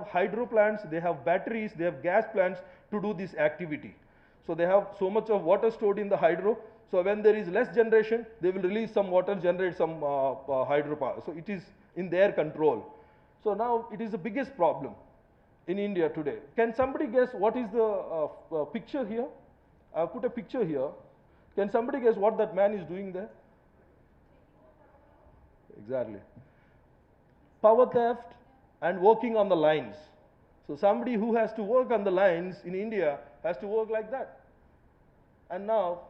hydro plants, they have batteries, they have gas plants to do this activity. So they have so much of water stored in the hydro. So when there is less generation, they will release some water, generate some hydropower. So it is in their control. So now it is the biggest problem in India today. Can somebody guess what is the picture here? I've put a picture here. Can somebody guess what that man is doing there? Exactly. Power theft and working on the lines. So somebody who has to work on the lines in India has to work like that. And now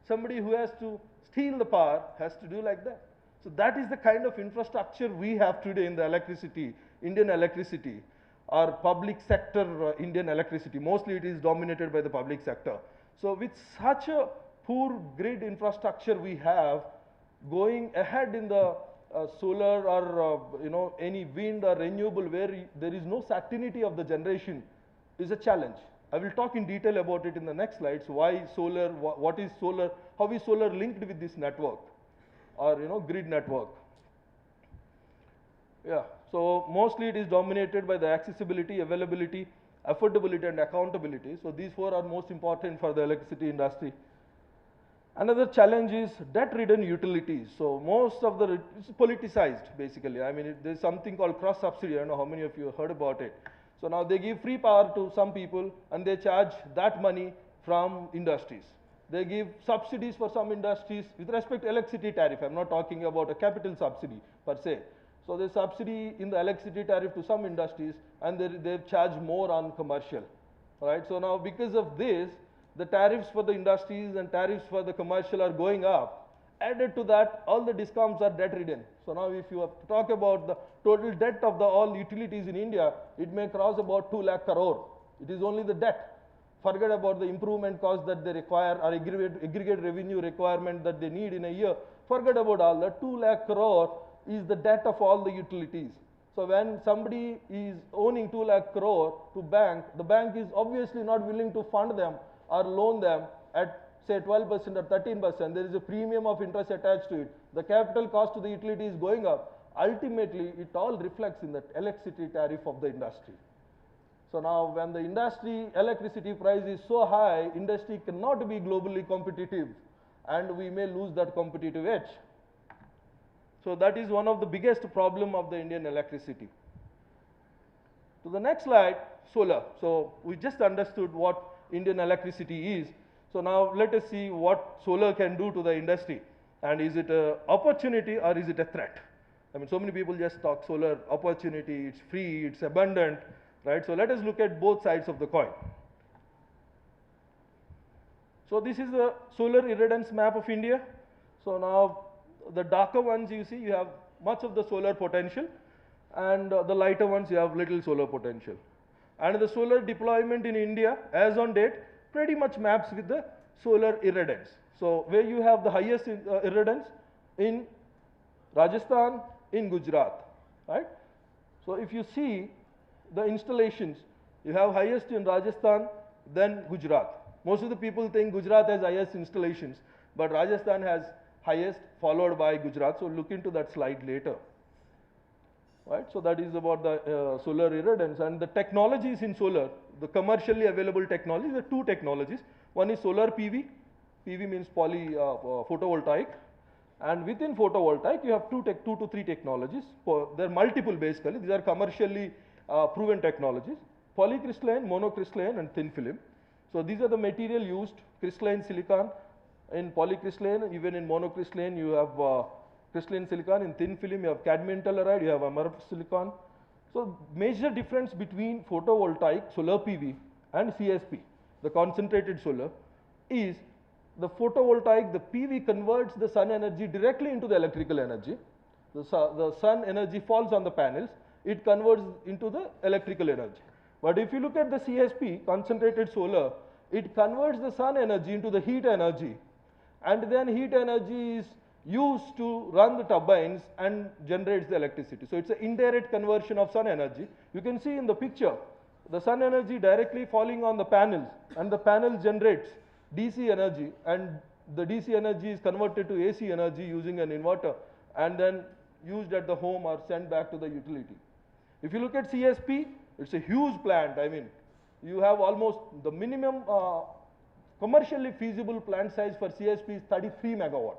somebody who has to steal the power has to do like that. So that is the kind of infrastructure we have today in the electricity, Indian electricity, or public sector Indian electricity. Mostly it is dominated by the public sector. So with such a poor grid infrastructure we have, going ahead in the solar or any wind or renewable where there is no certainty of the generation is a challenge. I will talk in detail about it in the next slides. Why solar, what is solar, how is solar linked with this network or grid network. Yeah, so mostly it is dominated by the accessibility, availability, affordability and accountability. So these four are most important for the electricity industry. Another challenge is debt-ridden utilities. So most of the, it's politicized basically. I mean, there's something called cross-subsidy. I don't know how many of you heard about it. So now they give free power to some people and they charge that money from industries. They give subsidies for some industries with respect to electricity tariff. I'm not talking about a capital subsidy per se. So there's subsidy in the electricity tariff to some industries and they charge more on commercial. Right? So now because of this, the tariffs for the industries and tariffs for the commercial are going up. Added to that, all the discoms are debt ridden. So now if you talk about the total debt of the all utilities in India, it may cross about 2 lakh crore. It is only the debt. Forget about the improvement cost that they require or aggregate revenue requirement that they need in a year. Forget about all that. 2 lakh crore is the debt of all the utilities. So when somebody is owning 2 lakh crore to bank, the bank is obviously not willing to fund them or loan them at say 12% or 13%, there is a premium of interest attached to it. The capital cost to the utility is going up. Ultimately, it all reflects in the electricity tariff of the industry. So now when the industry electricity price is so high, industry cannot be globally competitive and we may lose that competitive edge. So that is one of the biggest problem of the Indian electricity. To the next slide, solar. So we just understood what Indian electricity is. So now let us see what solar can do to the industry. And is it an opportunity or is it a threat? I mean, so many people just talk solar opportunity, it's free, it's abundant, right? So let us look at both sides of the coin. So this is the solar irradiance map of India. So now the darker ones you see, you have much of the solar potential, and the lighter ones you have little solar potential. And the solar deployment in India as on date pretty much maps with the solar irradiance. So where you have the highest irradiance in Rajasthan, in Gujarat, right? So if you see the installations, you have highest in Rajasthan, then Gujarat. Most of the people think Gujarat has highest installations, but Rajasthan has highest followed by Gujarat. So look into that slide later. Right, so that is about the solar irradiance and the technologies in solar, the commercially available technologies, there are two technologies. One is solar PV, PV means photovoltaic, and within photovoltaic you have two to three technologies. There are multiple basically, these are commercially proven technologies, polycrystalline, monocrystalline and thin film. So these are the material used, crystalline silicon in polycrystalline, even in monocrystalline you have crystalline silicon, in thin film you have cadmium telluride, you have amorphous silicon. So major difference between photovoltaic, solar PV and CSP, the concentrated solar, is the photovoltaic, the PV converts the sun energy directly into the electrical energy. The sun energy falls on the panels, it converts into the electrical energy. But if you look at the CSP, concentrated solar, it converts the sun energy into the heat energy, and then heat energy is used to run the turbines and generates the electricity. So it's an indirect conversion of sun energy. You can see in the picture, the sun energy directly falling on the panels, and the panel generates DC energy, and the DC energy is converted to AC energy using an inverter and then used at the home or sent back to the utility. If you look at CSP, It's a huge plant. I mean, you have almost the minimum commercially feasible plant size for CSP is 33 megawatt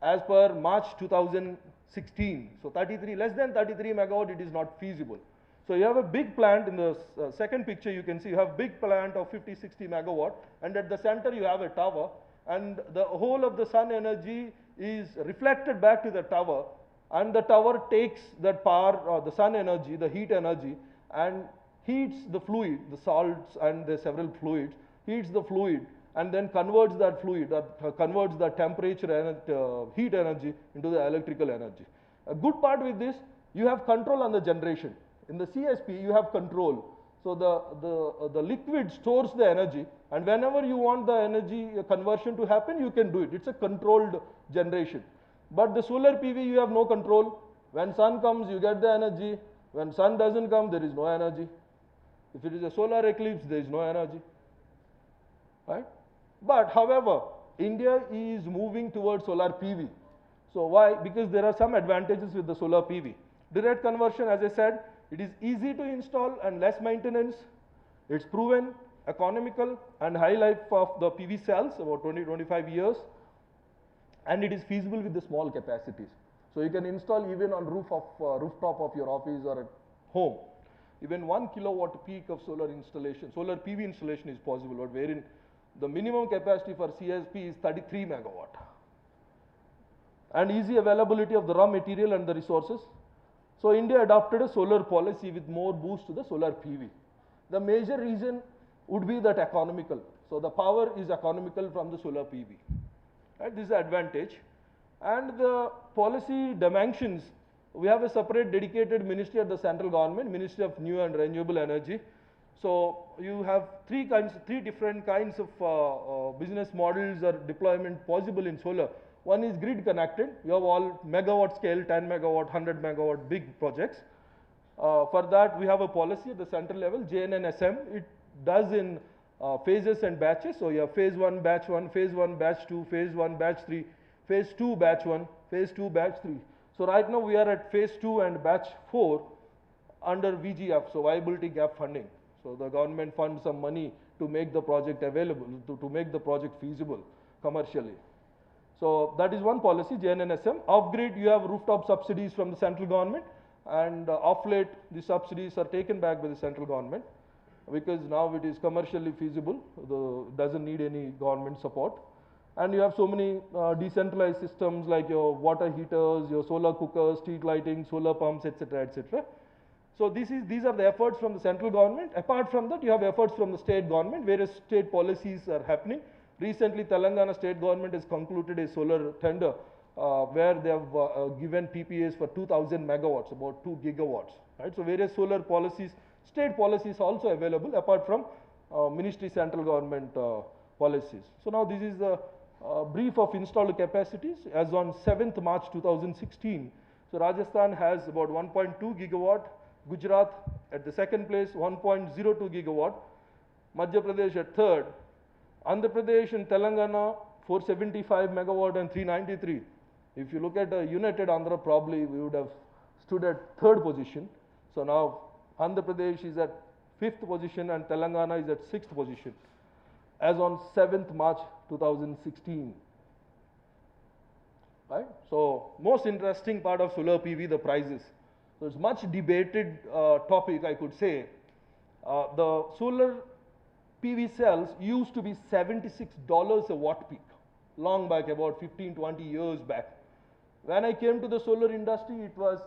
as per March 2016. So 33, less than 33 megawatt, it is not feasible. So you have a big plant in the second picture, you can see you have big plant of 50, 60 megawatt, and at the center you have a tower, and the whole of the sun energy is reflected back to the tower, and the tower takes that power, the sun energy, the heat energy, and heats the fluid, the salts and the several fluids, heats the fluid, and then converts that fluid, converts the temperature and heat energy into the electrical energy. A good part with this, you have control on the generation. In the CSP, you have control. So the liquid stores the energy, and whenever you want the energy conversion to happen, you can do it. It's a controlled generation. But the solar PV, you have no control. When sun comes, you get the energy. When sun doesn't come, there is no energy. If it is a solar eclipse, there is no energy. Right? But however, India is moving towards solar PV. So why? Because there are some advantages with the solar PV. Direct conversion, as I said, it is easy to install and less maintenance. It's proven, economical, and high life of the PV cells, about 20-25 years. And it is feasible with the small capacities. So you can install even on rooftop of your office or at home. Even 1 kilowatt peak of solar installation, solar PV installation is possible, but wherein the minimum capacity for CSP is 33 megawatt. And easy availability of the raw material and the resources. So India adopted a solar policy with more boost to the solar PV. The major reason would be that economical. So the power is economical from the solar PV. Right? This is the advantage. And the policy dimensions, we have a separate dedicated ministry at the central government, Ministry of New and Renewable Energy. So you have three different kinds of business models or deployment possible in solar. One is grid connected. You have all megawatt scale, 10 megawatt, 100 megawatt big projects. For that, we have a policy at the central level, JNNSM. It does in phases and batches. So you have phase 1, batch 1, phase 1, batch 2, phase 1, batch 3, phase 2, batch 1, phase 2, batch 3. So right now we are at phase 2 and batch 4 under VGF, so viability gap funding. So the government funds some money to make the project available, to make the project feasible commercially. So that is one policy, JNNSM. Off-grid, you have rooftop subsidies from the central government, and off late, the subsidies are taken back by the central government because now it is commercially feasible, doesn't need any government support. And you have so many decentralized systems like your water heaters, your solar cookers, street lighting, solar pumps, etc., etc. So these are the efforts from the central government. Apart from that, you have efforts from the state government. Various state policies are happening. Recently, Telangana state government has concluded a solar tender where they have given PPAs for 2,000 megawatts, about 2 gigawatts. Right? So various solar policies, state policies also available apart from ministry central government policies. So now this is the brief of installed capacities as on 7th March 2016. So Rajasthan has about 1.2 gigawatt, Gujarat at the second place 1.02 gigawatt, Madhya Pradesh at third, Andhra Pradesh and Telangana 475 megawatt and 393. If you look at United Andhra, probably we would have stood at third position. So now Andhra Pradesh is at fifth position and Telangana is at sixth position as on 7th March 2016. Right? So most interesting part of solar PV, the prices. So it's much debated topic, I could say. The solar PV cells used to be $76 a watt peak, long back, about 15-20 years back. When I came to the solar industry, it was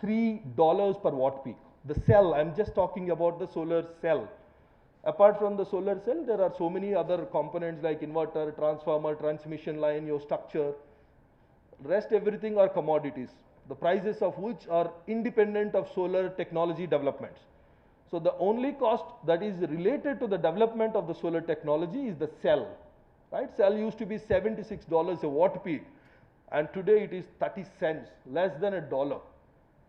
$3 per watt peak. The cell, I'm just talking about the solar cell. Apart from the solar cell, there are so many other components like inverter, transformer, transmission line, your structure. Rest everything are commodities, the prices of which are independent of solar technology developments. So the only cost that is related to the development of the solar technology is the cell. Right? Cell used to be $76 a watt peak, and today it is 30 cents, less than $1.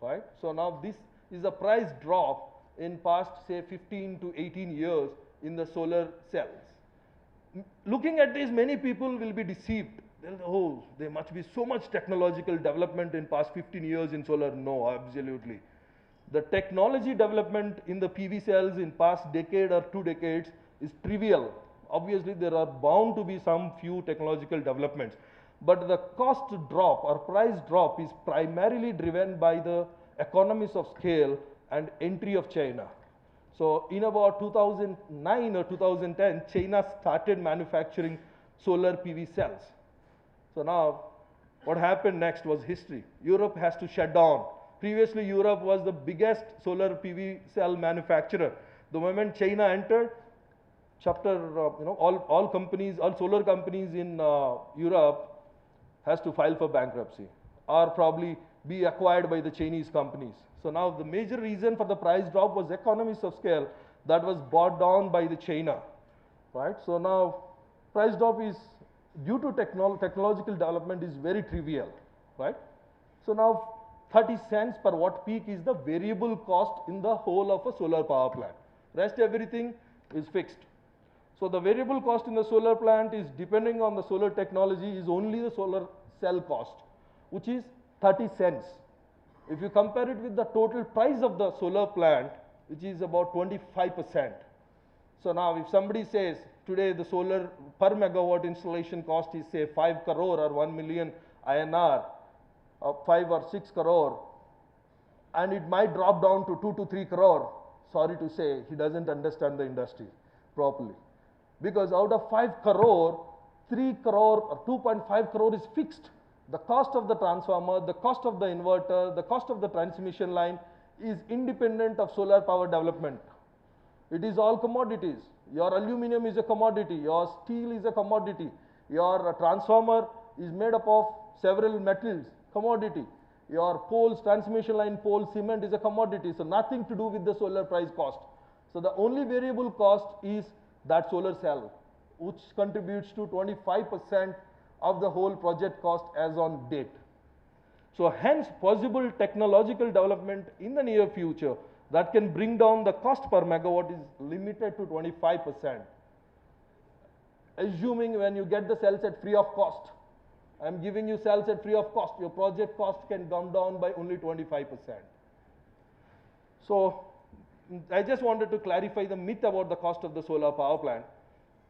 Right? So now this is a price drop in past say 15 to 18 years in the solar cells. Looking at this, many people will be deceived. They'll, oh, there must be so much technological development in past 15 years in solar. No, absolutely. The technology development in the PV cells in past decade or 2 decades is trivial. Obviously, there are bound to be some few technological developments, but the cost drop or price drop is primarily driven by the economies of scale and entry of China. So in about 2009 or 2010, China started manufacturing solar PV cells. So now what happened next was history. Europe has to shut down. Previously, Europe was the biggest solar PV cell manufacturer. The moment China entered, all companies, all solar companies in Europe has to file for bankruptcy or probably be acquired by the Chinese companies. So now the major reason for the price drop was economies of scale that was brought down by the China, right? So now price drop is due to technological development is very trivial, right? So now 30 cents per watt peak is the variable cost in the whole of a solar power plant. Rest everything is fixed. So the variable cost in the solar plant is depending on the solar technology is only the solar cell cost, which is 30 cents. If you compare it with the total price of the solar plant, which is about 25%. So now if somebody says today the solar per megawatt installation cost is say 5 crore or 1 million INR, 5 or 6 crore, and it might drop down to 2 to 3 crore, sorry to say, he doesn't understand the industry properly. Because out of 5 crore, 3 crore or 2.5 crore is fixed. The cost of the transformer, the cost of the inverter, the cost of the transmission line is independent of solar power development. It is all commodities. Your aluminum is a commodity, your steel is a commodity, your transformer is made up of several metals, commodity. Your poles, transmission line pole, cement is a commodity, so nothing to do with the solar price cost. So the only variable cost is that solar cell, which contributes to 25% of the whole project cost as on date. So hence possible technological development in the near future that can bring down the cost per megawatt is limited to 25%. Assuming when you get the cells at free of cost, I am giving you cells at free of cost, your project cost can come down by only 25%. So I just wanted to clarify the myth about the cost of the solar power plant.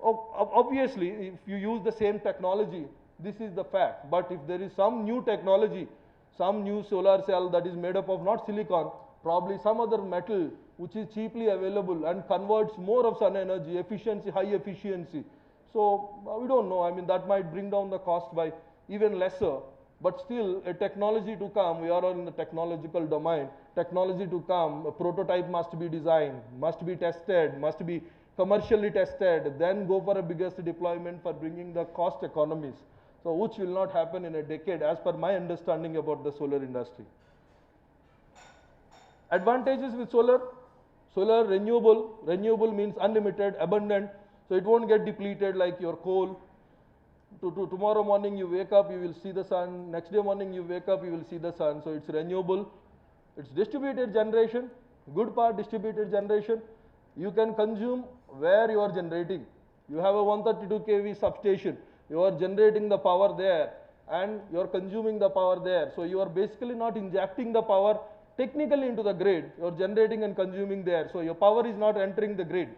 Obviously, if you use the same technology, this is the fact. But if there is some new technology, some new solar cell that is made up of not silicon, probably some other metal which is cheaply available and converts more of sun energy, efficiency, high efficiency. So we don't know. I mean, that might bring down the cost by even lesser. But still, a technology to come, we are all in the technological domain, technology to come, a prototype must be designed, must be tested, must be commercially tested, then go for a biggest deployment for bringing the cost economies. So which will not happen in a decade as per my understanding about the solar industry. Advantages with solar: renewable. Renewable means unlimited, abundant, so it won't get depleted like your coal. Tomorrow morning you wake up, you will see the sun. Next day morning you wake up, you will see the sun. So it's renewable. It's distributed generation. Good part, distributed generation. You can consume where you are generating. You have a 132 kV substation. You are generating the power there and you are consuming the power there. So you are basically not injecting the power technically into the grid. You are generating and consuming there. So your power is not entering the grid.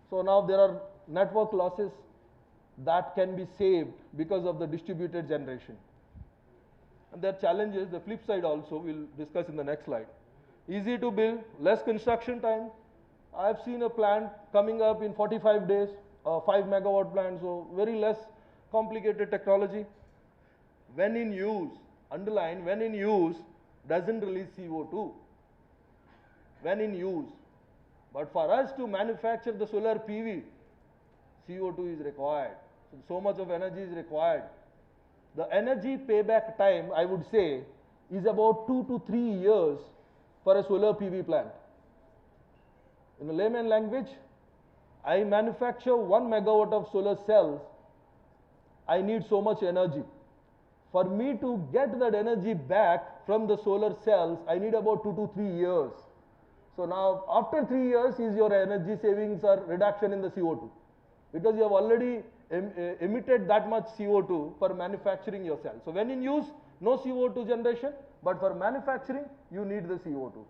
So now there are network losses that can be saved because of the distributed generation. And there are challenges, the flip side also, we'll discuss in the next slide. Easy to build, less construction time. I've seen a plant coming up in 45 days, a 5 megawatt plant, so very less complicated technology. When in use, underline, when in use, doesn't release CO2. When in use. But for us to manufacture the solar PV, CO2 is required. So much of energy is required. The energy payback time, I would say, is about 2 to 3 years for a solar PV plant. In a layman language, I manufacture 1 megawatt of solar cells, I need so much energy. For me to get that energy back from the solar cells, I need about 2 to 3 years. So now, after 3 years is your energy savings or reduction in the CO2. Because you have already emitted that much CO2 for manufacturing your cell. So when in use, no CO2 generation, but for manufacturing, you need the CO2.